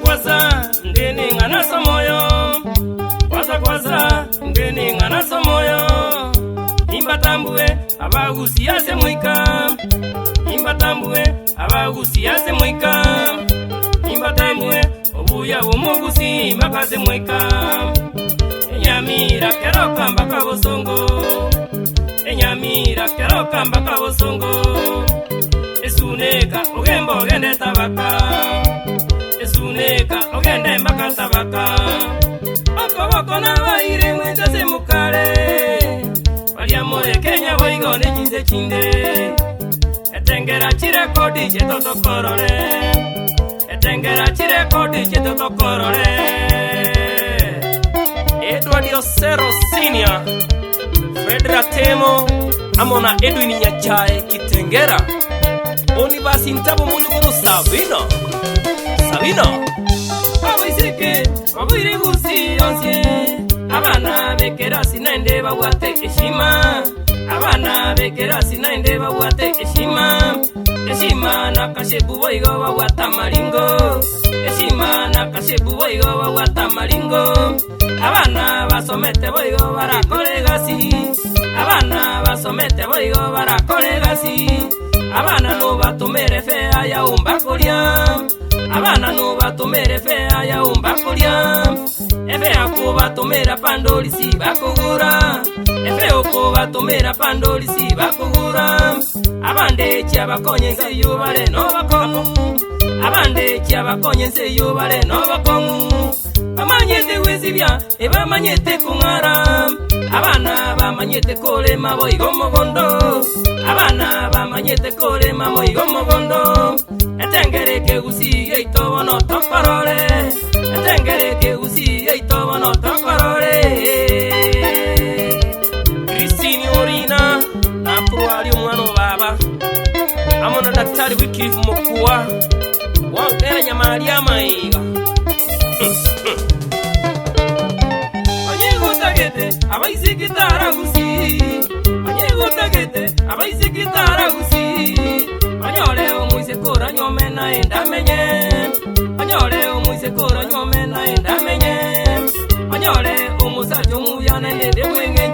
Kwaza ndeni ngana somoyo, kwaza ndeni ngana somoyo. Imbatambue abagusi yase mwika, imbatambue abagusi yase mwika, imbatambue obuya bumugusi makaze mwika. Enyamira keroka mbaka bosongo, enyamira keroka mbaka bosongo. Esuneka ogembo gende tabaka, esuneka ogende mbaka tabaka. Okoboko na baire mwenda se mukale, Waliamore Kenya boigo ne jinze chinde. Etengera chire kodi che toto korore, etengera chire kodi che toto korore. Edward Osero Senior, Fredra Temo, Amona Edwin Nyachae Kitengera, Onibasi Ntabo Munyuguru Sabino, Sabino. Abaiseke, abaire gusi onsie. Abana bekera sinainde bawate eshima, abana bekera sinainde bawate eshima. Eshima nakashebu boigo bawata maringo, eshima nakashebu boigo bawata maringo. Abana basomete boigo barakole gasi, abana basomete boigo barakole gasi. Abana no batumere fea ya umbakolia, abana no batumere fea ya umbakolia. Efe akuba tomera pandoli si bakugura, efe okuba tomera pandoli si bakugura. Abande kyabakonye nse yubale no bakongu, abande kyabakonye nse yubale no bakongu. Bamanyete wezibya ebamanyete kungara, abana bamanyete kole maboigo mogondo, abana bamanyete kole maboigo mogondo. Etengereke gusi eitobo no tokorore, etengereke gusi eitobo no tokorore. Kristini orina na pruali umwana baba, amona daktari Wycliffe Mokua wautera nyamali amaiga. Onyegutagete abaisi gitara gusi, onyegutagete abaisi gitara gusi. Anyole omuise kora nyome na endamenye, anyole omuise kora nyome na endamenye, anyole omusajo muyane ndebwe ngencho.